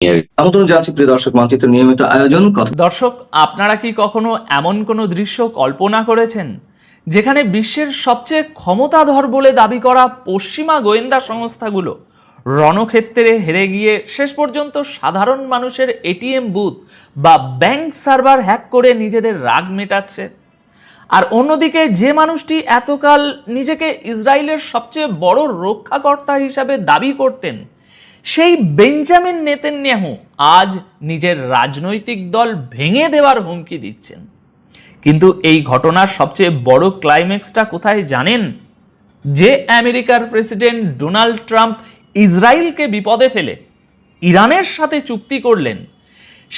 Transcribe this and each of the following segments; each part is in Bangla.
আমন্ত্রণ জানাচ্ছি প্রিয় দর্শক, মানচিত্র নিয়মিত আয়োজন কথা। দর্শক, আপনারা কি কখনো এমন কোনো দৃশ্য কল্পনা করেছেন যেখানে বিশ্বের সবচেয়ে ক্ষমতাধর বলে দাবি করা পশ্চিমা গোয়েন্দা সংস্থাগুলো রণক্ষেত্রে হেরে গিয়ে শেষ পর্যন্ত সাধারণ মানুষের এটিএম বুথ বা ব্যাংক সার্ভার হ্যাক করে নিজেদের রাগ মেটাচ্ছে? আর অন্যদিকে যে মানুষটি এতকাল নিজেকে ইসরায়েলের সবচেয়ে বড় রক্ষাকর্তা হিসাবে দাবি করতেন, সেই বেঞ্জামিন নেতানিয়াহু আজ নিজের রাজনৈতিক দল ভেঙে দেওয়ার হুমকি দিচ্ছেন। কিন্তু এই ঘটনার সবচেয়ে বড় ক্লাইম্যাক্সটা কোথায় জানেন? যে আমেরিকার প্রেসিডেন্ট ডোনাল্ড ট্রাম্প ইসরায়েলকে বিপদে ফেলে ইরানের সাথে চুক্তি করলেন,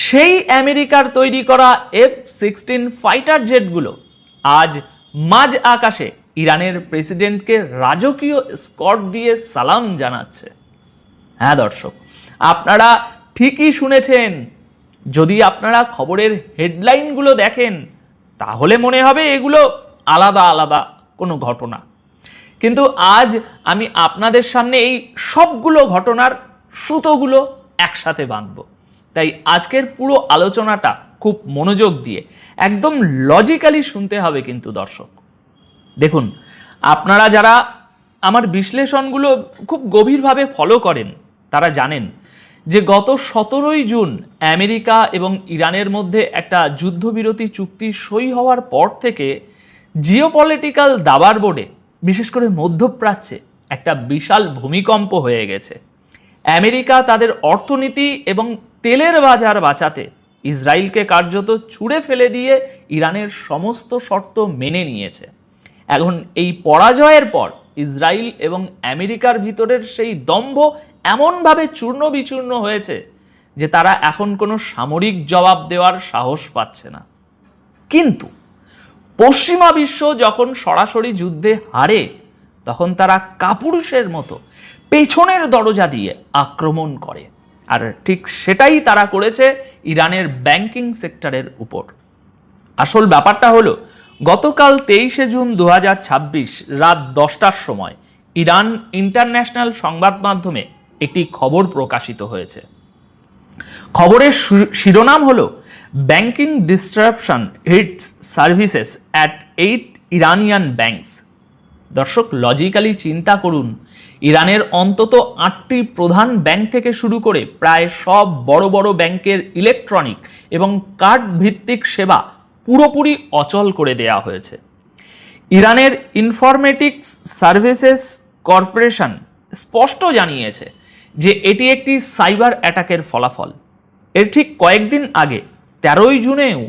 সেই আমেরিকার তৈরি করা F-16 ফাইটার জেটগুলো আজ মাঝ আকাশে ইরানের প্রেসিডেন্টকে রাজকীয় স্কর্ট দিয়ে সালাম জানাচ্ছে। হ্যাঁ দর্শক, আপনারা ঠিকই শুনেছেন। যদি আপনারা খবরের হেডলাইনগুলো দেখেন তাহলে মনে হবে এগুলো আলাদা আলাদা কোনো ঘটনা, কিন্তু আজ আমি আপনাদের সামনে এই সবগুলো ঘটনার সুতোগুলো একসাথে বাঁধব। তাই আজকের পুরো আলোচনাটা খুব মনোযোগ দিয়ে একদম লজিক্যালি শুনতে হবে কিন্তু দর্শক। দেখুন, আপনারা যারা আমার বিশ্লেষণগুলো খুব গভীরভাবে ফলো করেন তারা জানেন যে গত 17ই জুন আমেরিকা এবং ইরানের মধ্যে একটা যুদ্ধবিরতি চুক্তি সই হওয়ার পর থেকে জিওপলিটিক্যাল দাবার বোর্ডে, বিশেষ করে মধ্যপ্রাচ্যে একটা বিশাল ভূমিকম্প হয়ে গেছে। আমেরিকা তাদের অর্থনীতি এবং তেলের বাজার বাঁচাতে ইসরায়েলকে কার্যত ছুঁড়ে ফেলে দিয়ে ইরানের সমস্ত শর্ত মেনে নিয়েছে। এখন এই পরাজয়ের পর ইসরায়েল এবং আমেরিকার ভিতরের সেই দম্ভ এমনভাবে চূর্ণ বিচূর্ণ হয়েছে যে তারা এখন কোনো সামরিক জবাব দেওয়ার সাহস পাচ্ছে না। কিন্তু পশ্চিমা বিশ্ব যখন সরাসরি যুদ্ধে হারে তখন তারা কাপুরুষের মতো পেছনের দরজা দিয়ে আক্রমণ করে, আর ঠিক সেটাই তারা করেছে ইরানের ব্যাংকিং সেক্টরের উপর। আসল ব্যাপারটা হলো, গতকাল 23শে জুন 2026 রাত 10টার সময় ইরান ইন্টারন্যাশনাল সংবাদ মাধ্যমে একটি খবর প্রকাশিত হয়েছে। খবরের শিরোনাম হলো banking disruption hits services at 8 Iranian banks. দর্শক, লজিক্যালি চিন্তা করুন, ইরানের অন্তত 8টি প্রধান ব্যাংক থেকে শুরু করে প্রায় সব বড় বড় ব্যাংকের ইলেকট্রনিক এবং কার্ড ভিত্তিক সেবা পুরোপুরি অচল করে দেয়া হয়েছে। ইরানের ইনফরমেটিক্স সার্ভিসেস কর্পোরেশন স্পষ্ট জানিয়েছে যে এটি একটি সাইবার অ্যাটাকের ফলাফল। এর ঠিক কয়েকদিন আগে 13ই জুনেও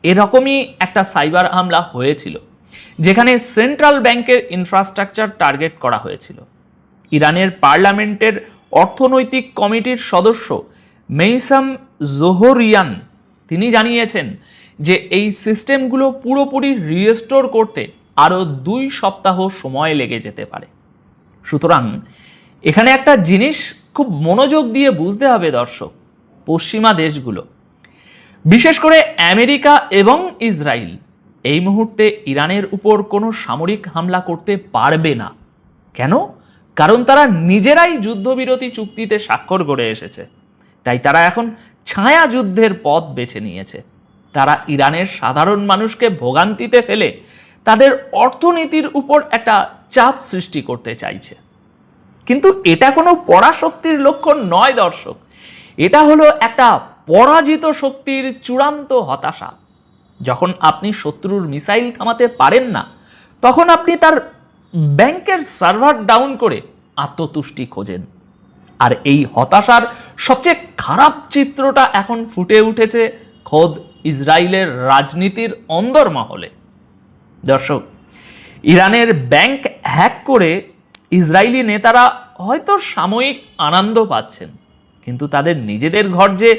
এরকমই একটা সাইবার হামলা হয়েছিল, যেখানে সেন্ট্রাল ব্যাংকের ইনফ্রাস্ট্রাকচার টার্গেট করা হয়েছিল। ইরানের পার্লামেন্টের অর্থনৈতিক কমিটির সদস্য মেইসাম জোহরিয়ান তিনি জানিয়েছেন যে এই সিস্টেমগুলো পুরোপুরি রিস্টোর করতে আরও 2 সপ্তাহ সময় লেগে যেতে পারে। সুতরাং এখানে একটা জিনিস খুব মনোযোগ দিয়ে বুঝতে হবে দর্শক, পশ্চিমা দেশগুলো, বিশেষ করে আমেরিকা এবং ইসরায়েল, এই মুহূর্তে ইরানের উপর কোনো সামরিক হামলা করতে পারবে না। কেন? কারণ তারা নিজেরাই যুদ্ধবিরতি চুক্তিতে স্বাক্ষর করে এসেছে। তাই তারা এখন ছায়া যুদ্ধের পথ বেছে নিয়েছে। তারা ইরানের সাধারণ মানুষকে ভোগান্তিতে ফেলে তাদের অর্থনীতির উপর একটা চাপ সৃষ্টি করতে চাইছে। কিন্তু এটা কোনো পরাশক্তির লক্ষণ নয় দর্শক, এটা হলো একটা পরাজিত শক্তির চূড়ান্ত হতাশা। যখন আপনি শত্রুর মিসাইল থামাতে পারেন না, তখন আপনি তার ব্যাংকের সার্ভার ডাউন করে আত্মতুষ্টি খোঁজেন। আর এই হতাশার সবচেয়ে খারাপ চিত্রটা এখন ফুটে উঠেছে খোদ ইসরায়েলের রাজনীতির অন্দরমহলে। দর্শক, ইরানের ব্যাংক হ্যাক করে ইসরায়েলি নেতারা হয়তো সাময়িক আনন্দ পাচ্ছেন, কিন্তু তাদের নিজেদের ঘর যে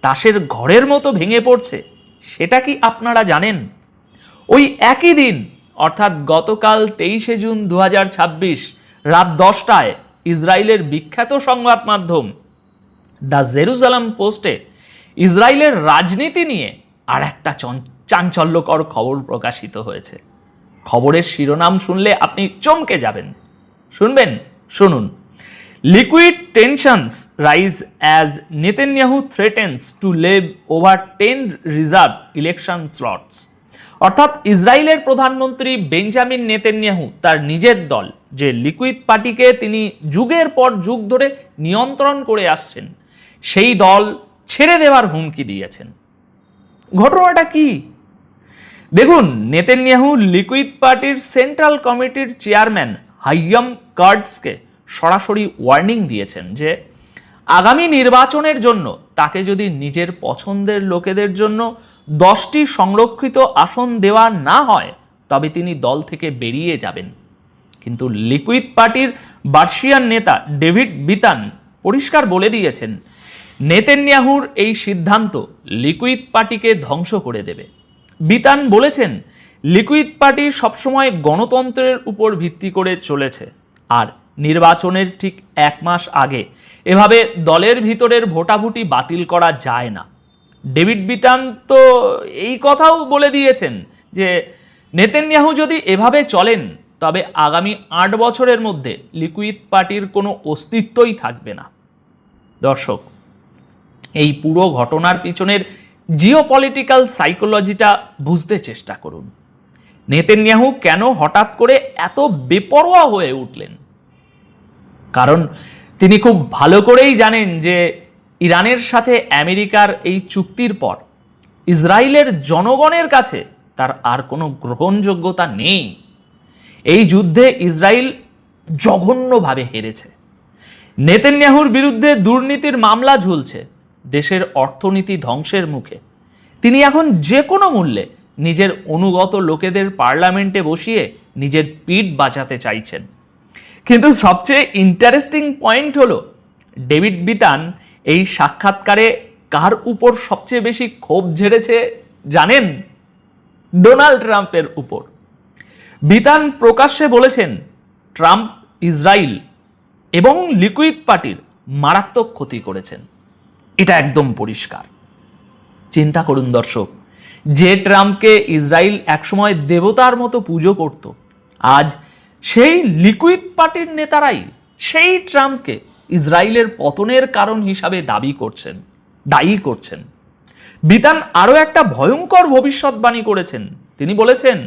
তাসের ঘরের মতো ভেঙে পড়ছে সেটা কি আপনারা জানেন? ওই একই দিন অর্থাৎ গতকাল 23শে জুন 2026 রাত 10টায় ইসরায়েলের বিখ্যাত সংবাদ মাধ্যম দ্য জেরুজালেম পোস্টে ইসরায়েলের রাজনীতি নিয়ে আর একটা চাঞ্চল্যকর খবর প্রকাশিত হয়েছে। খবরের শিরোনাম শুনলে আপনি চমকে যাবেন। শুনবেন? শুনুন। Liquid tensions rise as Netanyahu threatens to leave over 10 reserve election slots. অর্থাৎ ইসরায়েলের প্রধানমন্ত্রী বেঞ্জামিন নেতানিয়াহু তার নিজের দল যে লিকুইড পার্টিকে তিনি যুগের পর যুগ ধরে নিয়ন্ত্রণ করে আসছেন, সেই দল ছেড়ে দেওয়ার হুমকি দিয়েছেন। ঘটনাটা কি? দেখুন, নেতানিয়াহু লিকুইড পার্টির সেন্ট্রাল কমিটির চেয়ারম্যান হাইয়াম কার্টসকে সরাসরি ওয়ার্নিং দিয়েছেন যে আগামী নির্বাচনের জন্য তাকে যদি নিজের পছন্দের লোকেদের জন্য 10টি সংরক্ষিত আসন দেওয়া না হয় তবে তিনি দল থেকে বেরিয়ে যাবেন। কিন্তু লিকুইড পার্টির বার্শিয়ান নেতা ডেভিড বিতান পরিষ্কার বলে দিয়েছেন নেতানিয়াহুর এই সিদ্ধান্ত লিকুইড পার্টিকে ধ্বংস করে দেবে। বিতান বলেছেন লিকুইড পার্টি সবসময় গণতন্ত্রের উপর ভিত্তি করে চলেছে, আর নির্বাচনের ঠিক 1 মাস আগে এভাবে দলের ভিতরের ভোটাভুটি বাতিল করা যায় না। ডেভিড বিটান তো এই কথাও বলে দিয়েছেন যে নেতানিয়াহু যদি এভাবে চলেন তবে আগামী 8 বছরের মধ্যে লিকুইড পার্টির কোনো অস্তিত্বই থাকবে না। দর্শক, এই পুরো ঘটনার পিছনের জিওপলিটিক্যাল সাইকোলজিটা বুঝতে চেষ্টা করুন। নেতানিয়াহু কেন হঠাৎ করে এত বেপরোয়া হয়ে উঠলেন? কারণ তিনি খুব ভালো করেই জানেন যে ইরানের সাথে আমেরিকার এই চুক্তির পর ইসরায়েলের জনগণের কাছে তার আর কোনো গ্রহণযোগ্যতা নেই। এই যুদ্ধে ইসরায়েল জঘন্যভাবে হেরেছে। নেতানিয়াহুর বিরুদ্ধে দুর্নীতির মামলা ঝুলছে, দেশের অর্থনীতি ধ্বংসের মুখে। তিনি এখন যে কোনো মূল্যে নিজের অনুগত লোকেদের পার্লামেন্টে বসিয়ে নিজের পিঠ বাঁচাতে চাইছেন। কিন্তু সবচেয়ে ইন্টারেস্টিং পয়েন্ট হলো ডেভিড বিতান এই সাক্ষাৎকারে কার উপর সবচেয়ে বেশি ক্ষোভ ঝেড়েছে জানেন? ডোনাল্ড ট্রাম্পের উপর। বিতান প্রকাশ্যে বলেছেন ট্রাম্প ইসরায়েল এবং লিকুইড পার্টির মারাত্মক ক্ষতি করেছেন। এটা একদম পরিষ্কার। চিন্তা করুন দর্শক, যে ট্রাম্পকে ইসরায়েল একসময় দেবতার মতো পুজো করত, আজ সেই লিকুইড পার্টির নেতারাই সেই ট্রাম্পকে ইসরায়েলের পতনের কারণ হিসাবে দায়ী করছেন। বিতান আরও একটা ভয়ঙ্কর ভবিষ্যৎবাণী করেছেন। তিনি বলেছেন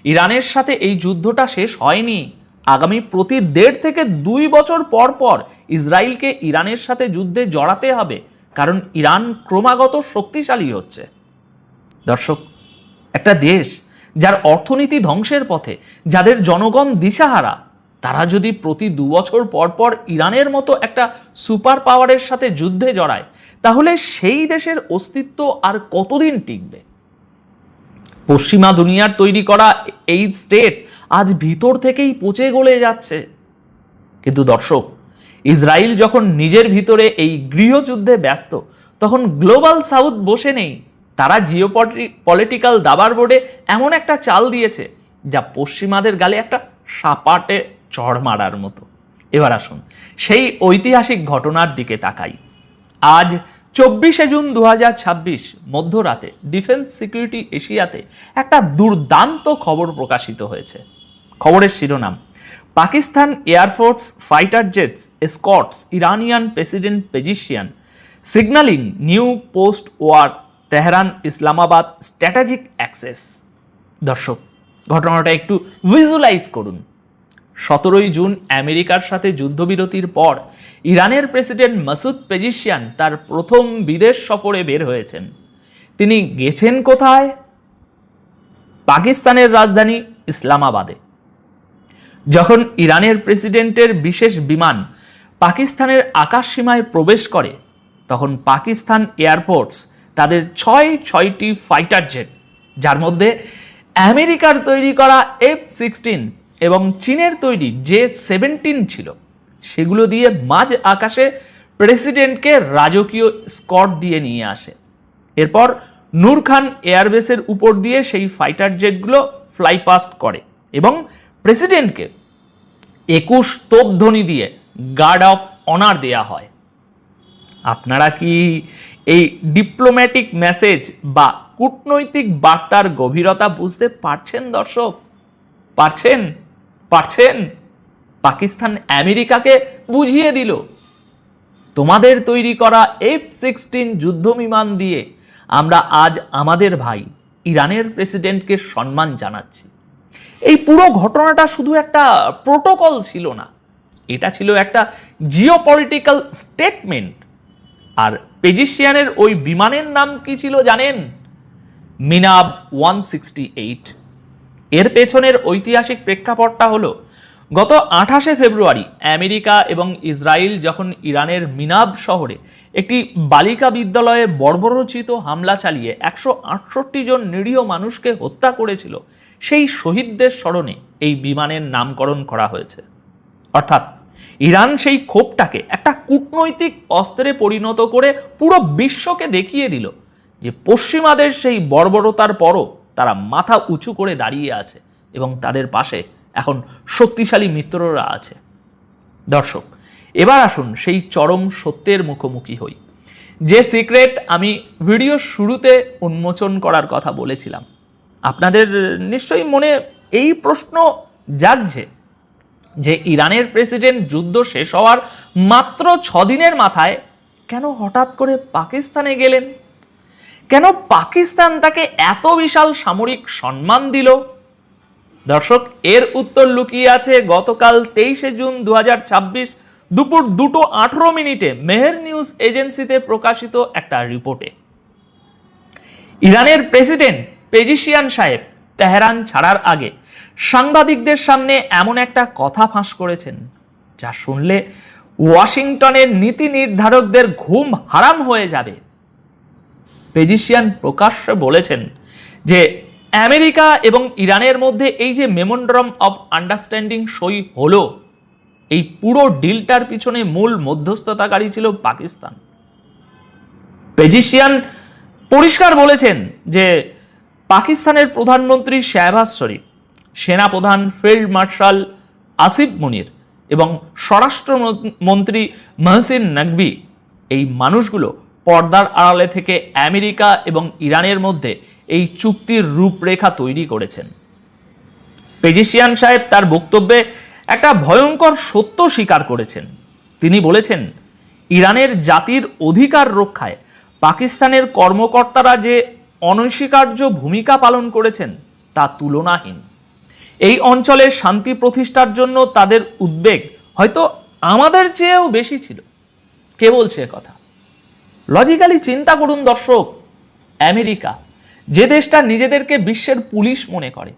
ইরানের সাথে এই যুদ্ধটা শেষ হয়নি। আগামী প্রতি 1.5 থেকে 2 বছর পর পর ইসরায়েলকে ইরানের সাথে যুদ্ধে জড়াতে হবে, কারণ ইরান ক্রমাগত শক্তিশালী হচ্ছে। দর্শক, একটা দেশ যার অর্থনীতি ধ্বংসের পথে, যাদের জনগণ দিশাহারা, তারা যদি প্রতি 2 বছর পর পর ইরানের মতো একটা সুপার পাওয়ারের সাথে যুদ্ধে জড়ায়, তাহলে সেই দেশের অস্তিত্ব আর কতদিন টিকবে? পশ্চিমা দুনিয়ার তৈরি করা এই স্টেট আজ ভিতর থেকেই পচে গলে যাচ্ছে। কিন্তু দর্শক, ইসরায়েল যখন নিজের ভিতরে এই গৃহযুদ্ধে ব্যস্ত, তখন গ্লোবাল সাউথ বসে নেই। তারা পলিটিক্যাল দাবার বোর্ডে এমন একটা চাল দিয়েছে যা পশ্চিমাদের গালে একটা সাপাটে চড় মারার মতো। এবার আসুন সেই ঐতিহাসিক ঘটনার দিকে তাকাই। আজ 24শে জুন 2026 মধ্যরাতে ডিফেন্স সিকিউরিটি এশিয়াতে একটা দুর্দান্ত খবর প্রকাশিত হয়েছে। খবরের শিরোনাম, Pakistan air force fighter jets escorts Iranian president Pezeshkian signalling new post war Tehran Islamabad strategic access. দর্শক, ঘটনাটা একটু ভিজুয়ালাইজ করুন। 17ই জুন আমেরিকার সাথে যুদ্ধবিরতির পর ইরানের প্রেসিডেন্ট মাসুদ পেজিশিয়ান তার প্রথম বিদেশ সফরে বের হয়েছেন। তিনি গেছেন কোথায়? পাকিস্তানের রাজধানী ইসলামাবাদে। যখন ইরানের প্রেসিডেন্টের বিশেষ বিমান পাকিস্তানের আকাশসীমায় প্রবেশ করে, তখন পাকিস্তান এয়ারফোর্স তাদের 6টি ফাইটার জেট, যার মধ্যে আমেরিকার তৈরি করা F-16 এবং চীনের তৈরি J-17 ছিল, সেগুলো দিয়ে মাঝ আকাশে প্রেসিডেন্টকে রাজকীয় স্কট দিয়ে নিয়ে আসে। এরপর নূর খান এয়ারবেসের উপর দিয়ে সেই ফাইটার জেটগুলো ফ্লাই পাস্ট করে এবং প্রেসিডেন্টকে 21 তোপধ্বনি দিয়ে গার্ড অফ অনার দেয়া হয়। আপনারা কি এই ডিপ্লোম্যাটিক মেসেজ বা কূটনৈতিক বার্তার গভীরতা বুঝতে পারছেন দর্শক? পারছেন? পাকিস্তান আমেরিকাকে বুঝিয়ে দিল, তোমাদের তৈরি করা F-16 যুদ্ধ বিমান দিয়ে আমরা আজ আমাদের ভাই ইরানের প্রেসিডেন্টকে সম্মান জানাচ্ছি। এই পুরো ঘটনাটা শুধু একটা প্রোটোকল ছিল না, এটা ছিল একটা জিওপলিটিক্যাল স্টেটমেন্ট। আর পেজিশিয়ানের ওই বিমানের নাম কি ছিল জানেন? মিনাব 168। এর পেছনের ঐতিহাসিক প্রেক্ষাপটটা হলো, গত 28শে ফেব্রুয়ারি আমেরিকা এবং ইসরায়েল যখন ইরানের মিনাব শহরে একটি বালিকা বিদ্যালয়ে বর্বরোচিত হামলা চালিয়ে 168 জন নিরীহ মানুষকে হত্যা করেছিল, সেই শহীদদের স্মরণে এই বিমানের নামকরণ করা হয়েছে। অর্থাৎ ইরান সেই ক্ষোভটাকে একটা কূটনৈতিক অস্ত্রে পরিণত করে পুরো বিশ্বকে দেখিয়ে দিল যে পশ্চিমাদের সেই বর্বরতার পরও তারা মাথা উঁচু করে দাঁড়িয়ে আছে এবং তাদের পাশে এখন শক্তিশালী মিত্ররা আছে। দর্শক, এবার আসুন সেই চরম সত্যের মুখোমুখি হই, যে সিক্রেট আমি ভিডিওর শুরুতে উন্মোচন করার কথা বলেছিলাম। আপনাদের নিশ্চয়ই মনে এই প্রশ্ন জাগছে যে ইরানের প্রেসিডেন্ট যুদ্ধ শেষ হওয়ার মাত্র 6 দিনের মাথায় কেন হঠাৎ করে পাকিস্তানে গেলেন? কেন পাকিস্তান তাকে এত বিশাল সামরিক সম্মান দিল? দর্শক, এর উত্তর লুকিয়ে আছে গতকাল 23শে জুন 2026 দুপুর 2:18 মেহের নিউজ এজেন্সিতে প্রকাশিত একটা রিপোর্টে। ইরানের প্রেসিডেন্ট পেজিশিয়ান সাহেব তেহরান ছাড়ার আগে সাংবাদিকদের সামনে এমন একটা কথা ফাঁস করেছেন যা শুনলে ওয়াশিংটনের নীতি নির্ধারকদের ঘুম হারাম হয়ে যাবে। পেজিশিয়ান প্রকাশ্যে বলেছেন যে আমেরিকা এবং ইরানের মধ্যে এই যে মেমোরেন্ডাম অফ আন্ডারস্ট্যান্ডিং সই হলো, এই পুরো ডিলটার পিছনে মূল মধ্যস্থতাকারী ছিল পাকিস্তান। পেজিশিয়ান পরিষ্কার বলেছেন যে পাকিস্তানের প্রধানমন্ত্রী শাহবাজ শরীফ, সেনাপ্রধান ফিল্ড মার্শাল আসিফ মুনির এবং স্বরাষ্ট্রমন্ত্রী মহসিন নকভি, এই মানুষগুলো পর্দার আড়ালে থেকে আমেরিকা এবং ইরানের মধ্যে এই চুক্তির রূপরেখা তৈরি করেছেন। পেজিশিয়ান সাহেব তার বক্তব্যে একটা ভয়ঙ্কর সত্য স্বীকার করেছেন। তিনি বলেছেন, ইরানের জাতির অধিকার রক্ষায় পাকিস্তানের কর্মকর্তারা যে অনস্বীকার্য ভূমিকা পালন করেছেন তা তুলনাহীন। এই অঞ্চলের শান্তি প্রতিষ্ঠার জন্য তাদের উদ্বেগ হয়তো আমাদের চেয়েও বেশি ছিল। কে বলছে কথা? লজিক্যালি চিন্তা করুন দর্শক, আমেরিকা, যে দেশটা নিজেদেরকে বিশ্বের পুলিশ মনে করে,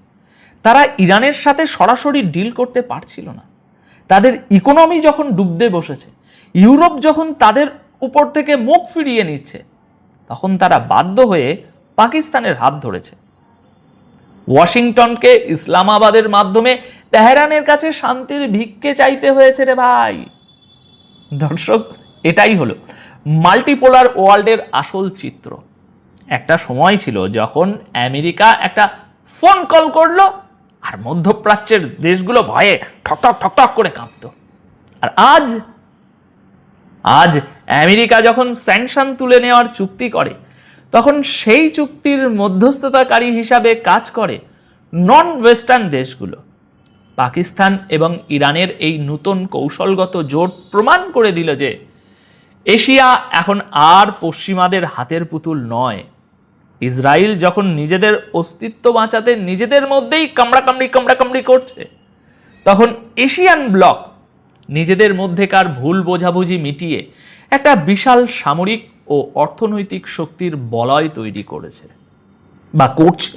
তারা ইরানের সাথে সরাসরি ডিল করতে পারছিল না। তাদের ইকোনমি যখন ডুবতে বসেছে, ইউরোপ যখন তাদের উপর থেকে মুখ ফিরিয়ে নিচ্ছে, তখন তারা বাধ্য হয়ে পাকিস্তানের হাত ধরেছে। ওয়াশিংটনকে ইসলামাবাদের মাধ্যমে তেহরানের কাছে শান্তির ভিক্ষে চাইতে হয়েছে রে ভাই। দর্শক, এটাই হলো মাল্টিপোলার ওয়ার্ল্ডের আসল চিত্র। একটা সময় ছিল যখন আমেরিকা একটা ফোন কল করলো আর মধ্যপ্রাচ্যের দেশগুলো ভয়ে ঠকঠক ঠকঠক করে কাঁপতো। আর আজ আমেরিকা যখন স্যাংশন তুলে নেওয়ার চুক্তি করে, তখন সেই চুক্তির মধ্যস্থতাকারী হিসাবে কাজ করে নন ওয়েস্টার্ন দেশগুলো। পাকিস্তান এবং ইরানের এই নতুন কৌশলগত জোট প্রমাণ করে দিল যে এশিয়া এখন আর পশ্চিমাদের হাতের পুতুল নয়। ইসরায়েল যখন নিজেদের অস্তিত্ব বাঁচাতে নিজেদের মধ্যেই কামড়াকামড়ি করছে, তখন এশিয়ান ব্লক নিজেদের মধ্যেকার ভুল বোঝাবুঝি মিটিয়ে একটা বিশাল সামরিক ও অর্থনৈতিক শক্তির বলয় তৈরি করেছে বা করছে।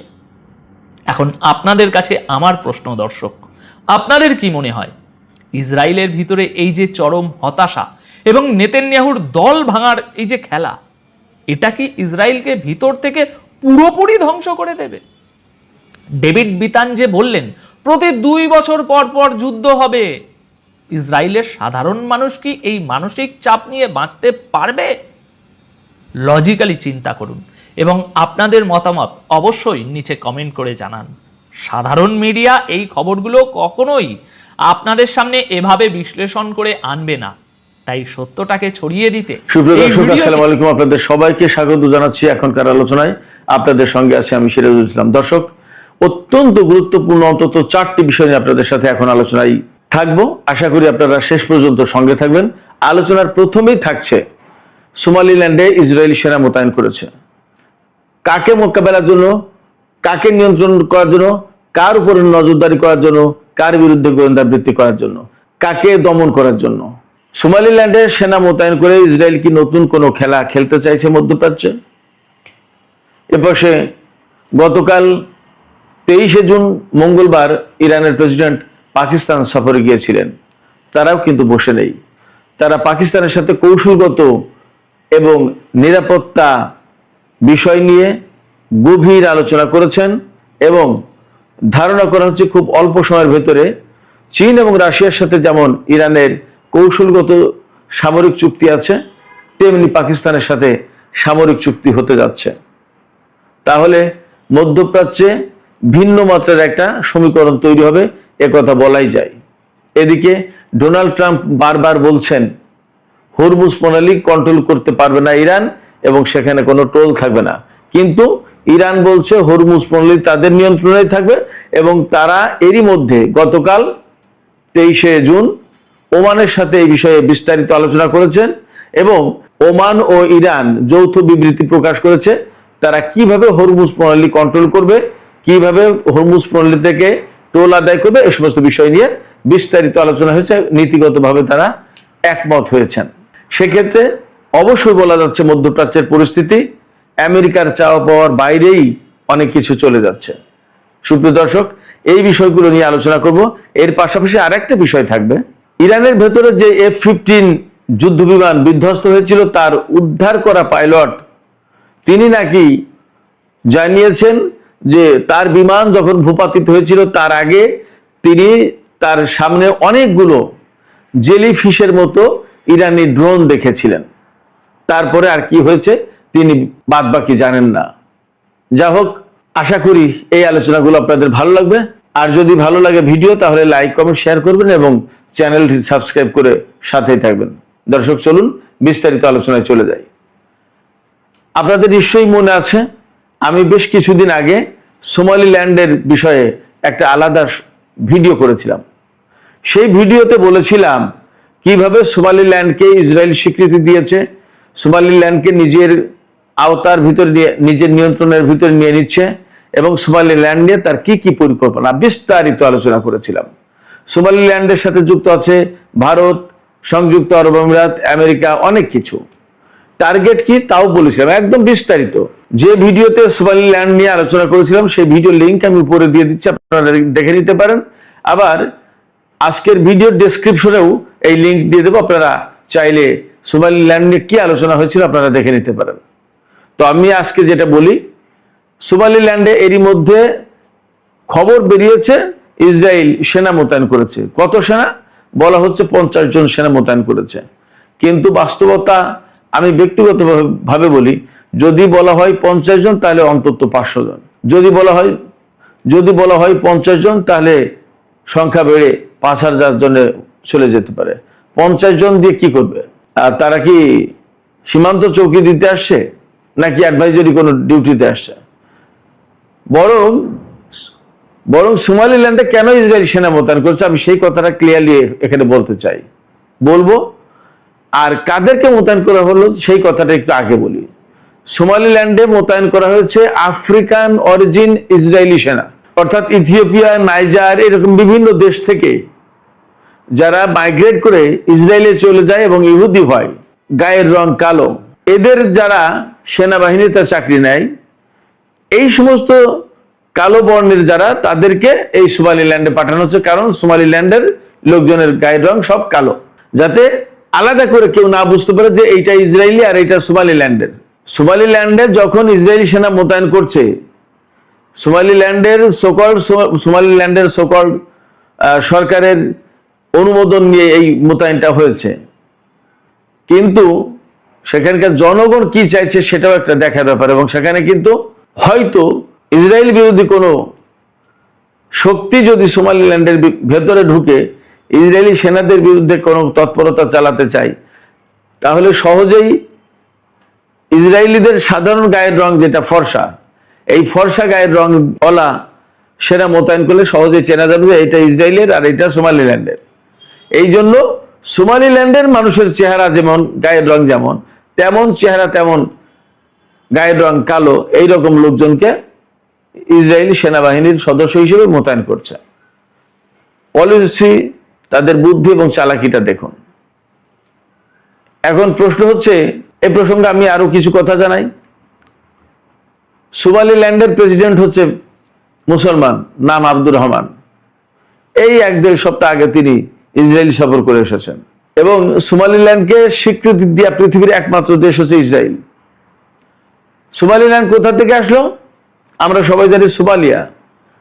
এখন আপনাদের কাছে আমার প্রশ্ন দর্শক, আপনাদের কি মনে হয় ইসরায়েলের ভিতরে এই যে চরম হতাশা এবং নেতানিয়াহুর দল ভাঙার এই যে খেলা, এটা কি ইসরায়েলকে ভিতর থেকে পুরোপুরি ধ্বংস করে দেবে? ডেভিড বিতান যে বললেন প্রতি 2 বছর পর পর যুদ্ধ হবে, ইসরায়েলের সাধারণ মানুষ কি এই মানসিক চাপ নিয়ে বাঁচতে পারবে? লজিক্যালি চিন্তা করুন এবং আপনাদের মতামত অবশ্যই নিচে কমেন্ট করে জানান। সাধারণ মিডিয়া এই খবরগুলো কখনোই আপনাদের সামনে এভাবে বিশ্লেষণ করে আনবে না, তাই সত্যটাকে ছড়িয়ে দিতে। সুপ্রিয় দর্শক, আসসালামু আলাইকুম, আপনাদের সবাইকে স্বাগত জানাচ্ছি এখনকার আলোচনায়। আপনাদের সঙ্গে আছি আমি সিরাজুল ইসলাম। দর্শক, অত্যন্ত গুরুত্বপূর্ণ অন্তত 4টি বিষয় নিয়ে আপনাদের সাথে এখন আলোচনায় থাকবো। আশা করি আপনারা শেষ পর্যন্ত সঙ্গে থাকবেন। আলোচনার প্রথমেই থাকছে সোমালিল্যান্ডে ইসরায়েলি সেনা মোতায়েন করেছে কাকে মোকাবেলার জন্য, কাকে নিয়ন্ত্রণ করার জন্য, কার উপরে নজরদারি করার জন্য, কার বিরুদ্ধে গোয়েন্দা বৃত্তি করার জন্য, কাকে দমন করার জন্য। সোমালিল্যান্ডে সেনা মোতায়েন করে ইসরায়েল কি নতুন কোনো খেলা খেলতে চাইছে মধ্যপ্রাচ্যে? এপাশে গতকাল 23শে জুন মঙ্গলবার ইরানের প্রেসিডেন্ট পাকিস্তান সফরে গিয়েছিলেন। তারাও কিন্তু বসে নেই। তারা পাকিস্তানের সাথে কৌশলগত এবং নিরাপত্তা বিষয় নিয়ে গভীর আলোচনা করেছেন এবং ধারণা করা হচ্ছে খুব অল্প সময়ের ভেতরে চীন এবং রাশিয়ার সাথে যেমন ইরানের কৌশলগত সামরিক চুক্তি আছে, তেমনি পাকিস্তানের সাথে সামরিক চুক্তি হতে যাচ্ছে। তাহলে মধ্যপ্রাচ্যে ভিন্ন মাত্রার একটা সমীকরণ তৈরি হবে, একথা বলাই যায়। এদিকে ডোনাল্ড ট্রাম্প বারবার বলছেন হরমুজ প্রণালী কন্ট্রোল করতে পারবে না ইরান এবং সেখানে কোনো টোল থাকবে না, কিন্তু ইরান বলছে হরমুজ প্রণালী তাদের নিয়ন্ত্রণেই থাকবে এবং তারা এরই মধ্যে গতকাল 23শে জুন ওমানের সাথে এই বিষয়ে বিস্তারিত আলোচনা করেছেন এবং ওমান ও ইরান যৌথ বিবৃতি প্রকাশ করেছে তারা কিভাবে হরমুজ প্রণালী কন্ট্রোল করবে, কিভাবে হরমুজ প্রণালী থেকে টোল আদায় করবে, এই সমস্ত বিষয় নিয়ে বিস্তারিত আলোচনা হয়েছে। নীতিগতভাবে তারা একমত হয়েছেন। সেক্ষেত্রে অবশ্যই বলা যাচ্ছে মধ্যপ্রাচ্যের পরিস্থিতি আমেরিকার চাওয়া পাওয়ার বাইরেই অনেক কিছু চলে যাচ্ছে। সুপ্রিয় দর্শক, এই বিষয়গুলো নিয়ে আলোচনা করব। এর পাশাপাশি আরেকটা বিষয় থাকবে, ইরানের ভেতরে যে F-15 যুদ্ধ বিমান বিধ্বস্ত হয়েছিল তার উদ্ধার করা পাইলট তিনি নাকি জানিয়েছেন যে তার বিমান যখন ভূপাতিত হয়েছিল তার আগে তিনি তার সামনে অনেকগুলো জেলিফিশের মতো ইরানি ড্রোন দেখেছিলেন। তারপরে আর কি হয়েছে তিনি বাদবাকি জানেন না। যা হোক, আশা করি এই আলোচনাগুলো আপনাদের ভালো লাগবে। আর যদি ভালো লাগে ভিডিও তাহলে লাইক কমেন্ট শেয়ার করবেন এবং চ্যানেলটি সাবস্ক্রাইব করে সাথেই থাকবেন। দর্শক, চলুন বিস্তারিত আলোচনায় চলে যাই। আপনাদের নিশ্চয়ই মনে আছে আমি বেশ কিছুদিন আগে সোমালিল্যান্ডের বিষয়ে একটা আলাদা ভিডিও করেছিলাম। সেই ভিডিওতে বলেছিলাম কিভাবে সোমালিল্যান্ডকে ইসরায়েল স্বীকৃতি দিয়েছে, সোমালিল্যান্ডকে নিজের আওতার ভিতরে নিয়ে নিজের নিয়ন্ত্রণের ভিতরে নিয়ে নিচ্ছে এবং সোমালিল্যান্ড নিয়ে তার কি কি পরিকল্পনা বিস্তারিত আলোচনা করেছিলাম। সোমালিল্যান্ডের সাথে যুক্ত আছে ভারত, সংযুক্ত আরব আমিরাত, আমেরিকা, অনেক কিছু। টার্গেট কি তাও বলেছিলাম একদম বিস্তারিত। যে ভিডিওতে সোমালিল্যান্ড নিয়ে আলোচনা করেছিলাম সেই ভিডিও লিংক আমি উপরে দিয়ে দিচ্ছি, আপনারা দেখে নিতে পারেন। আবার আজকের ভিডিওর ডেসক্রিপশনেও এই লিংক দিয়ে দেবো, আপনারা চাইলে সোমালিল্যান্ড নিয়ে কি আলোচনা হয়েছিল আপনারা দেখে নিতে পারেন। তো আমি আজকে যেটা বলি, সোমালিল্যান্ডে এরই মধ্যে খবর বেরিয়েছে ইসরায়েল সেনা মোতায়েন করেছে। কত সেনা বলা হচ্ছে? 50 জন সেনা মোতায়েন করেছে, কিন্তু বাস্তবতা আমি ব্যক্তিগতভাবে বলি, যদি বলা হয় 50 জন তাহলে অন্তত 500 জন। যদি বলা হয় 50 জন তাহলে সংখ্যা বেড়ে 5000 জনে চলে যেতে পারে। 50 জন দিয়ে কি করবে? আর তারা কি সীমান্ত চৌকি দিতে আসছে নাকি অ্যাডভাইজারি কোনো ডিউটিতে আসছে? বরং সোমালিল্যান্ডে কেন ইসরায়েল সেনা মোতায়েন করছে আমি সেই কথাটা ক্লিয়ারলি এখানে বলতে চাই, বলবো। আর কাদেরকে মোতায়েন করা হলো সেই কথাটা একটু আগে বলি। সোমালিল্যান্ডে মোতায়েন করা হয়েছে আফ্রিকান অরিজিন ইসরায়েলি সেনা, অর্থাৎ ইথিওপিয়া, নাইজার, এরকম বিভিন্ন দেশ থেকে যারা মাইগ্রেট করে ইসরায়েলে চলে যায় এবং ইহুদি হয়, গায়ের রং কালো, এদের যারা সেনাবাহিনীতে চাকরি নেয়, এই সমস্ত কালো বর্ণের যারা তাদেরকে এই সোমালিল্যান্ডে পাঠানো হচ্ছে। কারণ সোমালিল্যান্ডের লোকজনের গায়ের রং সব কালো, যাতে আলাদা করে কেউ না বুঝতে পারে যে এইটা ইসরায়েলি আর এইটা সোমালিল্যান্ডের। সোমালিল্যান্ডে যখন ইসরায়েলি সেনা মোতায়েন করছে, সোমালিল্যান্ডের সকল সরকারের অনুমোদন নিয়ে এই মোতায়েনটা হয়েছে, কিন্তু সেখানকার জনগণ কি চাইছে সেটাও একটা দেখার ব্যাপার। এবং সেখানে কিন্তু হয়তো ইসরায়েল বিরোধী কোনো শক্তি যদি সোমালিল্যান্ডের ভেতরে ঢুকে ইসরায়েলি সেনাদের বিরুদ্ধে কোনো তৎপরতা চালাতে চায়, তাহলে সহজেই ইসরায়েলিদের সাধারণ গায়ের রং যেটা ফর্সা, এই ফর্সা গায়ের রং ওলা সেনা মোতায়েন করলে সহজেই চেনা যাবে যে এটা ইসরায়েলের আর এটা সোমালিল্যান্ডের। এই জন্য সোমালিল্যান্ডের মানুষের চেহারা যেমন, গায়ের রং যেমন, তেমন চেহারা তেমন গায়ের রং কালো, এইরকম লোকজনকে ইসরায়েলি সেনাবাহিনীর সদস্য হিসেবে মোতায়েন করছে। পলিসি, তাদের বুদ্ধি এবং চালাকিটা দেখুন। এখন প্রশ্ন হচ্ছে, এই প্রসঙ্গে আমি আরো কিছু কথা জানাই। সোমালিল্যান্ডের প্রেসিডেন্ট হচ্ছে মুসলমান, নাম আব্দুর রহমান। এই 1-1.5 সপ্তাহ আগে তিনি ইসরায়েল সফর করে এসেছেন এবং সোমালিল্যান্ডকে স্বীকৃতি দেওয়া পৃথিবীর একমাত্র দেশ হচ্ছে ইসরায়েল। সোমালিল্যান্ড কোথা থেকে আসলো? আমরা সবাই জানি সোমালিয়া।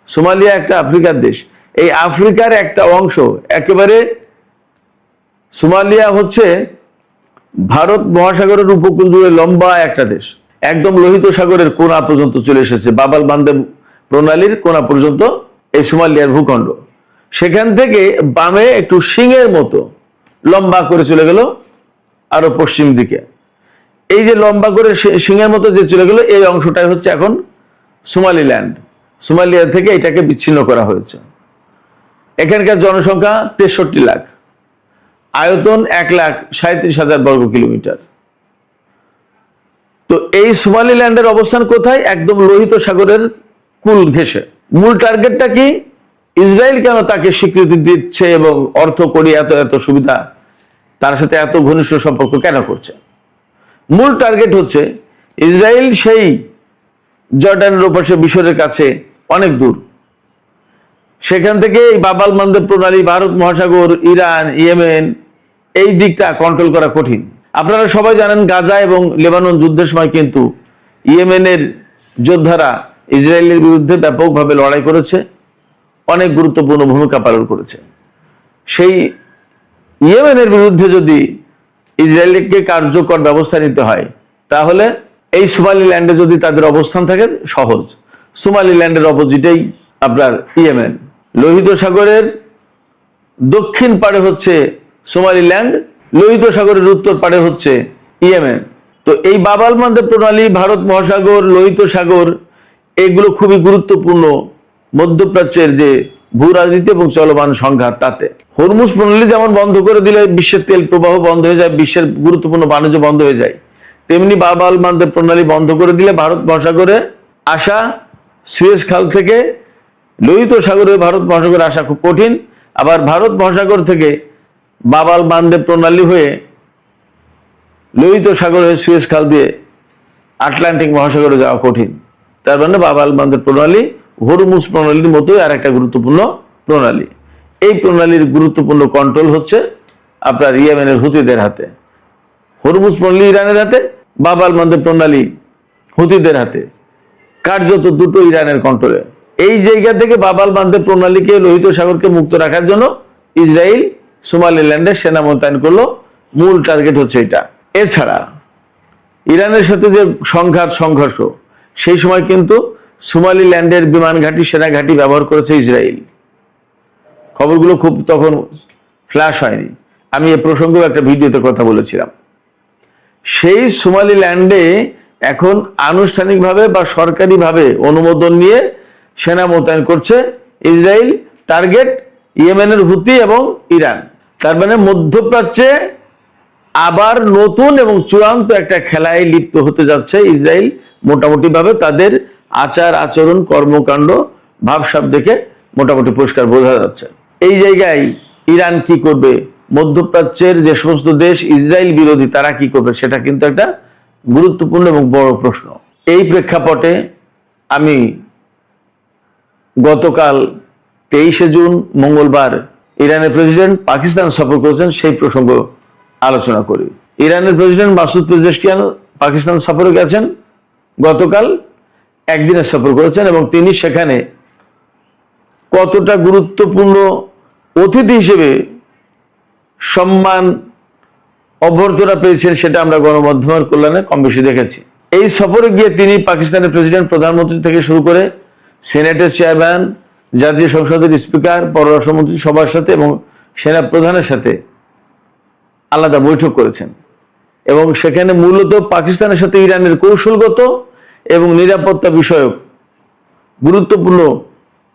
সোমালিয়া একটা আফ্রিকার দেশ। এই আফ্রিকার একটা অংশ, একেবারে সোমালিয়া হচ্ছে ভারত মহাসাগরের উপকূল জুড়ে লম্বা একটা দেশ, একদম লোহিত সাগরের কোণা পর্যন্ত চলে এসেছে। বাবাল বান্দেব প্রণালীর কোণা পর্যন্ত এই সোমালিয়ার ভূখণ্ড। সেখান থেকে বামে একটু সিংহের মতো লম্বা করে চলে গেল আরো পশ্চিম দিকে। এই যে লম্বা করে সিংহের মতো যে চলে গেল, এই অংশটাই হচ্ছে এখন সোমালিল্যান্ড। সোমালিয়া থেকে এটাকে বিচ্ছিন্ন করা হয়েছে। এখানকার জনসংখ্যা 63 লাখ, আয়তন 1,37,000 বর্গ কিলোমিটার। তো এই সোমালিল্যান্ডের অবস্থান কোথায়? একদম লোহিত সাগরের কুল ঘেঁষে। মূল টার্গেটটা কি? ইসরায়েল কেন তাকে স্বীকৃতি দিচ্ছে এবং অর্থ করি এত এত সুবিধা, তার সাথে এত ঘনিষ্ঠ সম্পর্ক কেন করছে? মূল টার্গেট হচ্ছে ইসরায়েল সেই জর্ডানের ওপাশে মিশরের কাছে অনেক দূর। সেখান থেকে এই বাবাল মান্দেব প্রণালী, ভারত মহাসাগর, ইরান, ইয়েমেন, এই দিকটা কন্ট্রোল করা কঠিন। আপনারা সবাই জানেন গাজা এবং লেবানন যুদ্ধের সময় কিন্তু ইয়েমেনের যোদ্ধারা ইসরায়েলের বিরুদ্ধে ব্যাপকভাবে লড়াই করেছে, অনেক গুরুত্বপূর্ণ ভূমিকা পালন করেছে। সেই ইয়েমেনের বিরুদ্ধে যদি ইসরায়েলকে কার্যকর ব্যবস্থা নিতে হয়, তাহলে এই সোমালিল্যান্ডে যদি তাদের অবস্থান থাকে সহজ। সোমালিল্যান্ডের অপোজিটেই আপনার ইয়েমেন। লোহিত সাগরের দক্ষিণ পাড়ে হচ্ছে সোমালিল্যান্ড, লোহিত সাগরের উত্তর পাড়ে হচ্ছে ইয়েমেন। তো এই বাবাল মান্দেব প্রণালী, ভারত মহাসাগর, লোহিত সাগর, এগুলো খুবই গুরুত্বপূর্ণ মধ্যপ্রাচ্যের যে ভূ রাজনীতি এবং চলমান সংঘাত তাতে। হরমুজ প্রণালী যেমন বন্ধ করে দিলে বিশ্বের তেল প্রবাহ বন্ধ হয়ে যায়, বিশ্বের গুরুত্বপূর্ণ বাণিজ্য বন্ধ হয়ে যায়, তেমনি বাবাল মান্দেব প্রণালী বন্ধ করে দিলে ভারত মহাসাগরে আসা, সুয়েজ খাল থেকে লোহিত সাগরে ভারত মহাসাগরে আসা খুব কঠিন। আবার ভারত মহাসাগর থেকে বাবাল মান্দেব প্রণালী হয়ে লোহিত সাগর হয়ে সুয়েজ খাল দিয়ে আটলান্টিক মহাসাগরে যাওয়া কঠিন। তার মানে বাবাল মান্দেব প্রণালী হরমুজ প্রণালীর মতোই আর একটা গুরুত্বপূর্ণ প্রণালী। এই প্রণালীর গুরুত্বপূর্ণ কন্ট্রোল হচ্ছে আপনার ইয়েমেনের হুতিদের হাতে। হরমুজ প্রণালী ইরানের হাতে, বাবাল মান্দেব প্রণালী হুতিদের হাতে। কার্যত দুটো ইরানের কন্ট্রোলে। এই জায়গা থেকে বাবাল মান্দেব প্রণালীকে, লোহিত সাগরকে মুক্ত রাখার জন্য ইসরায়েল সোমালিল্যান্ডে সেনা মোতায়েন করলো। মূল টার্গেট হচ্ছে এটা। এছাড়া ইরানের সাথে যে সংঘর্ষ, সেই সময় কিন্তু সোমালিল্যান্ডের বিমান ঘাঁটি, সেনা ঘাঁটি ব্যবহার করেছে ইসরায়েল। খবরগুলো খুব তখন ফ্ল্যাশ হয়নি। আমি এ প্রসঙ্গেও একটা ভিডিওতে কথা বলেছিলাম। সেই সোমালিল্যান্ডে এখন আনুষ্ঠানিকভাবে বা সরকারিভাবে অনুমোদন নিয়ে সেনা মোতায়েন করছে ইসরায়েল। টার্গেট ইয়েমেনের হুতি এবং ইরান। তার মানে মধ্যপ্রাচ্যে আবার নতুন এবং চূড়ান্ত একটা খেলায় লিপ্ত হতে যাচ্ছে ইসরায়েল। মোটামুটি ভাবে তাদের আচার আচরণ, কর্মকাণ্ড, ভাবসাব দেখে মোটামুটি পরিষ্কার বোঝা যাচ্ছে। এই জায়গায় ইরান কি করবে, মধ্যপ্রাচ্যের যে সমস্ত দেশ ইসরায়েল বিরোধী তারা কি করবে, সেটা কিন্তু একটা গুরুত্বপূর্ণ এবং বড় প্রশ্ন। এই প্রেক্ষাপটে আমি গতকাল 23শে জুন মঙ্গলবার ইরানের প্রেসিডেন্ট পাকিস্তান সফর করেছেন, সেই প্রসঙ্গ আলোচনা করি। ইরানের প্রেসিডেন্ট মাসুদ পেজেশকিয়ান পাকিস্তান সফরে গেছেন, গতকাল একদিনের সফর করেছেন এবং তিনি সেখানে কতটা গুরুত্বপূর্ণ অতিথি হিসেবে সম্মান অভ্যর্থনা পেয়েছেন সেটা আমরা গণমাধ্যমের কল্যাণে কম বেশি দেখেছি। এই সফরে গিয়ে তিনি পাকিস্তানের প্রেসিডেন্ট, প্রধানমন্ত্রী থেকে শুরু করে সেনেটের চেয়ারম্যান, জাতীয় সংসদের স্পিকার, পররাষ্ট্রমন্ত্রী সবার সাথে এবং সেনা প্রধানের সাথে আলাদা বৈঠক করেছেন এবং সেখানে মূলত পাকিস্তানের সাথে ইরানের কৌশলগত এবং নিরাপত্তা বিষয়ক গুরুত্বপূর্ণ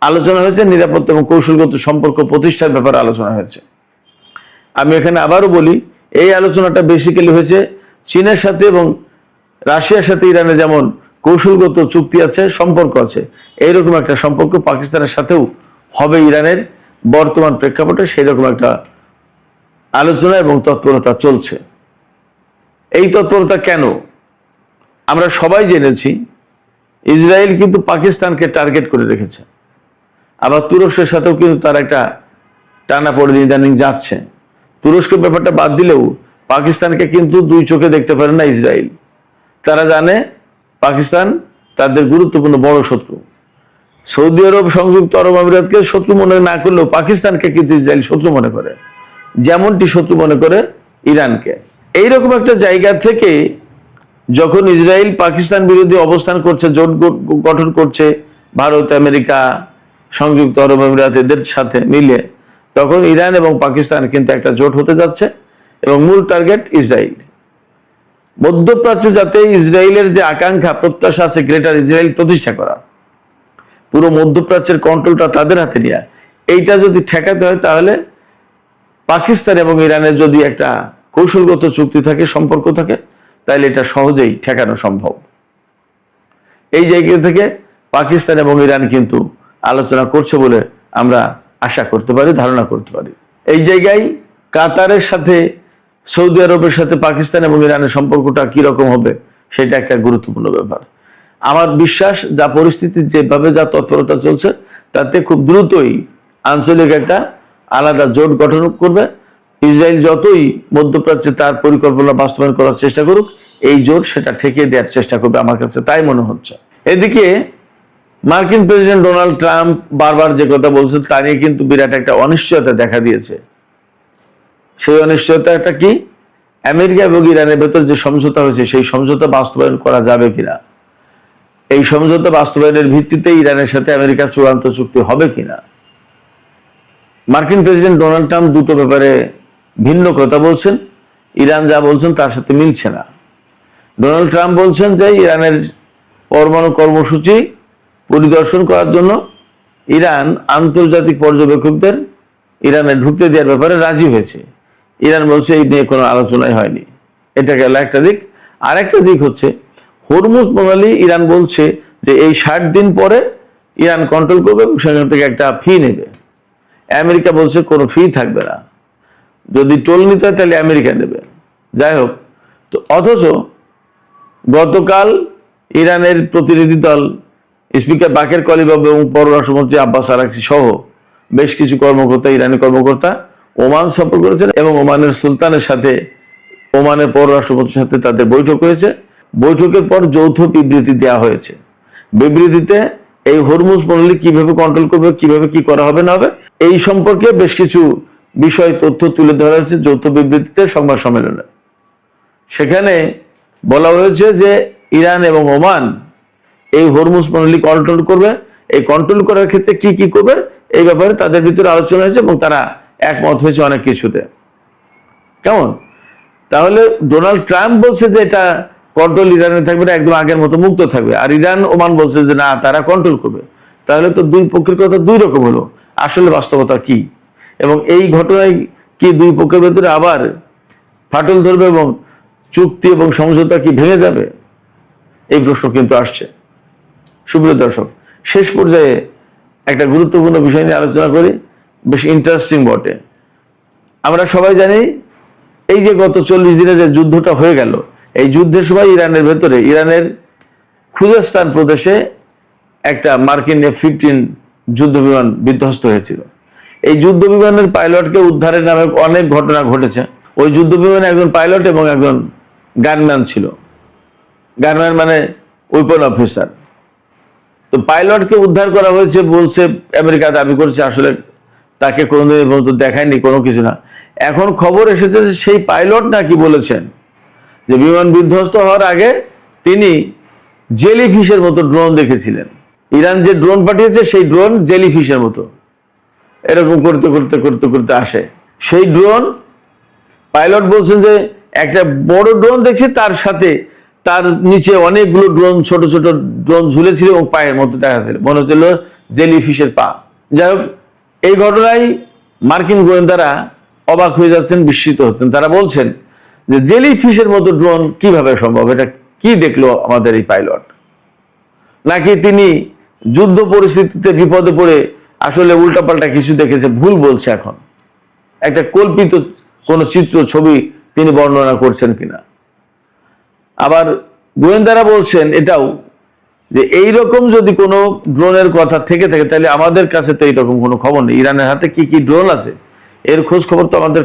আলোচনা হয়েছে। নিরাপত্তা এবং কৌশলগত সম্পর্ক প্রতিষ্ঠার ব্যাপারে আলোচনা হয়েছে। আমি এখানে আবারও বলি, এই আলোচনাটা বেসিক্যালি হয়েছে চীনের সাথে এবং রাশিয়ার সাথে ইরানের যেমন কৌশলগত চুক্তি আছে, সম্পর্ক আছে, এইরকম একটা সম্পর্ক পাকিস্তানের সাথেও হবে ইরানের বর্তমান প্রেক্ষাপটে, সেই রকম একটা আলোচনা এবং তৎপরতা চলছে। এই তৎপরতা কেন? আমরা সবাই জেনেছি ইসরায়েল কিন্তু পাকিস্তানকে টার্গেট করে রেখেছে, আবার তুরস্কের সাথেও কিন্তু তার একটা টানা পড়ে ইদানিং যাচ্ছে। তুরস্কের ব্যাপারটা বাদ দিলেও পাকিস্তানকে কিন্তু দুই চোখে দেখতে পারে না ইসরায়েল। তারা জানে পাকিস্তান তাদের গুরুত্বপূর্ণ বড় শত্রু। সৌদি আরব, সংযুক্ত আরব আমিরাতকে শত্রু মনে না করলেও পাকিস্তানকে কিন্তু ইসরায়েল শত্রু মনে করে, যেমনটি শত্রু মনে করে ইরানকে। এইরকম একটা জায়গা থেকে যখন ইসরায়েল পাকিস্তান বিরোধী অবস্থান করছে, জোট গঠন করছে ভারত, আমেরিকা, সংযুক্ত আরব আমিরাত এদের সাথে মিলে, তখন ইরান এবং পাকিস্তান কিন্তু একটা জোট হতে যাচ্ছে এবং মূল টার্গেট ইসরায়েল। মধ্যপ্রাচ্যে যাতে ইসরায়েলের যে আকাঙ্ক্ষা, প্রত্যাশা আছে গ্রেটার ইসরায়েল প্রতিষ্ঠা করা, পুরো মধ্যপ্রাচ্যের কন্ট্রোলটা তাদের হাতে নেওয়া, এইটা যদি ঠেকাতে হয় তাহলে পাকিস্তান এবং ইরানের যদি একটা কৌশলগত চুক্তি থাকে, সম্পর্ক থাকে, তাহলে এটা সহজেই ঠেকানো সম্ভব। এই জায়গা থেকে পাকিস্তান এবং ইরান কিন্তু আলোচনা করছে বলে আমরা আশা করতে পারি, ধারণা করতে পারি। এই জায়গায় কাতারের সাথে, সৌদি আরবের সাথে পাকিস্তান এবং ইরানের সম্পর্কটা কিরকম হবে সেটা একটা গুরুত্বপূর্ণ ব্যাপার। আমার বিশ্বাস যা পরিস্থিতি, যেভাবে যা তৎপরতা চলছে, তাতে খুব দ্রুতই আঞ্চলিক একটা আলাদা জোট গঠন করবে। ইসরায়েল যতই মধ্যপ্রাচ্যে তার পরিকল্পনা বাস্তবায়ন করার চেষ্টা করুক, এই জোট সেটা ঠেকিয়ে দেওয়ার চেষ্টা করবে, আমার কাছে তাই মনে হচ্ছে। এদিকে মার্কিন প্রেসিডেন্ট ডোনাল্ড ট্রাম্প বারবার যে কথা বলছেন তা নিয়ে কিন্তু বিরাট একটা অনিশ্চয়তা দেখা দিয়েছে। সেই অনিশ্চয়তাটা কি? আমেরিকা এবং ইরানের ভেতর যে সমঝোতা হয়েছে, সেই সমঝোতা বাস্তবায়ন করা যাবে কিনা, এই সমঝোতা বাস্তবায়নের ভিত্তিতে ইরানের সাথে আমেরিকার চূড়ান্ত চুক্তি হবে কিনা। মার্কিন প্রেসিডেন্ট ডোনাল্ড ট্রাম্প দুটো ব্যাপারে ভিন্ন কথা বলছেন। ইরান যা বলছেন তার সাথে মিলছে না। ডোনাল্ড ট্রাম্প বলছেন যে ইরানের পরমাণু কর্মসূচি পরিদর্শন করার জন্য ইরান আন্তর্জাতিক পর্যবেক্ষকদের ইরানে ঢুকতে দেওয়ার ব্যাপারে রাজি হয়েছে। ইরান বলছে এই নিয়ে কোনো আলোচনাই হয়নি। এটা গেল একটা দিক। আর একটা দিক হচ্ছে হরমুজ প্রণালী, ইরান বলছে যে এই 60 দিন পরে ইরান কন্ট্রোল করবে এবং সেখান থেকে একটা ফি নেবে। আমেরিকা বলছে কোনো ফি থাকবে না, যদি টোল নিতে হয় তাহলে আমেরিকা নেবে। যাই হোক, তো অথচ গতকাল ইরানের প্রতিনিধি দল, স্পিকার বাকের কলিবাব এবং পররাষ্ট্রমন্ত্রী আব্বাস আরাকচি সহ বেশ কিছু কর্মকর্তা, ইরানি কর্মকর্তা ওমান সফর করেছেন এবং ওমানের সুলতানের সাথে, ওমানের পররাষ্ট্রমন্ত্রীর সাথে তাদের বৈঠক হয়েছে। বৈঠকের পর যৌথ বিবৃতি দেওয়া হয়েছে। বিবৃতিতে এই হরমুজ প্রণালী কিভাবে কন্ট্রোল করবে, কিভাবে কি করা হবে না হবে, এই সম্পর্কে বেশ কিছু বিষয়, তথ্য তুলে ধরা হয়েছে যৌথ বিবৃতিতে, সংবাদ সম্মেলনে। সেখানে বলা হয়েছে যে ইরান এবং ওমান এই হরমুজ প্রণালী কন্ট্রোল করবে। এই কন্ট্রোল করার ক্ষেত্রে কি কি করবে এই ব্যাপারে তাদের ভিতরে আলোচনা হয়েছে এবং তারা একমত হয়েছে অনেক কিছুতে। কেমন? তাহলে ডোনাল্ড ট্রাম্প বলছে যে এটা কন্ট্রোল ইরানে থাকবে না, একদম আগের মতো মুক্ত থাকবে, আর ইরান ওমান বলছে যে না, তারা কন্ট্রোল করবে। তাহলে তো দুই পক্ষের কথা দুই রকম হলো। আসলে বাস্তবতা কি এবং এই ঘটনায় কি দুই পক্ষের ভেতরে আবার ফাটল ধরবে এবং চুক্তি এবং সমঝোতা কি ভেঙে যাবে, এই প্রশ্ন কিন্তু আসছে। সুপ্রিয় দর্শক, শেষ পর্যায়ে একটা গুরুত্বপূর্ণ বিষয় নিয়ে আলোচনা করি, বেশ ইন্টারেস্টিং বটে। আমরা সবাই জানি এই যে গত 40 দিনে যে যুদ্ধটা হয়ে গেল, এই যুদ্ধের সময় ইরানের ভেতরে, ইরানের খুজেস্তান প্রদেশে একটা মার্কিন F-15 যুদ্ধ বিমান বিধ্বস্ত হয়েছিল। এই যুদ্ধ বিমানের পাইলটকে উদ্ধারের নামে অনেক ঘটনা ঘটেছে। ওই যুদ্ধ বিমানে একজন পাইলট এবং একজন গানম্যান ছিল। গানম্যান মানে ওয়েপন অফিসার। তো পাইলটকে উদ্ধার করা হয়েছে বলছে, আমেরিকা দাবি করছে, আসলে তাকে কোনোদিন পর্যন্ত দেখায়নি, কোনো কিছু না। এখন খবর এসেছে যে সেই পাইলট নাকি বলেছেন যে বিমান বিধ্বস্ত হওয়ার আগে তিনি জেলিফিশের মতো ড্রোন দেখেছিলেন। ইরান যে ড্রোন পাঠিয়েছে সেই ড্রোন জেলিফিশের মতো এরকম করতে করতে করতে করতে আসে। সেই ড্রোন পাইলট বলছেন যে একটা বড় ড্রোন দেখছি, তার সাথে তার নিচে অনেকগুলো ড্রোন, ছোট ছোট ড্রোন ঝুলেছিল এবং পায়ের মধ্যে দেখা যাচ্ছিল, মনে হচ্ছিল জেলিফিশের পা। যাই হোক, এই ঘটনায় মার্কিন গোয়েন্দারা অবাক হয়ে যাচ্ছেন, বিস্মিত হচ্ছেন। তারা বলছেন যে জেলি ফিশের মতো ড্রোন কিভাবে সম্ভব, এটা কি দেখলো আমাদের এই পাইলট? নাকি তিনি যুদ্ধ পরিস্থিতিতে বিপদে পড়ে আসলে উল্টাপাল্টা কিছু দেখেছে, ভুল বলছে, এখন একটা কল্পিত কোনো চিত্র ছবি তিনি বর্ণনা করছেন কিনা। আবার গোয়েন্দারা বলছেন এটাও যে এইরকম যদি কোনো ড্রোনের কথা থেকে থাকে তাহলে আমাদের কাছে তো এইরকম কোনো খবর নেই। ইরানের হাতে কি কি ড্রোন আছে এর খোঁজ খবর তো আমাদের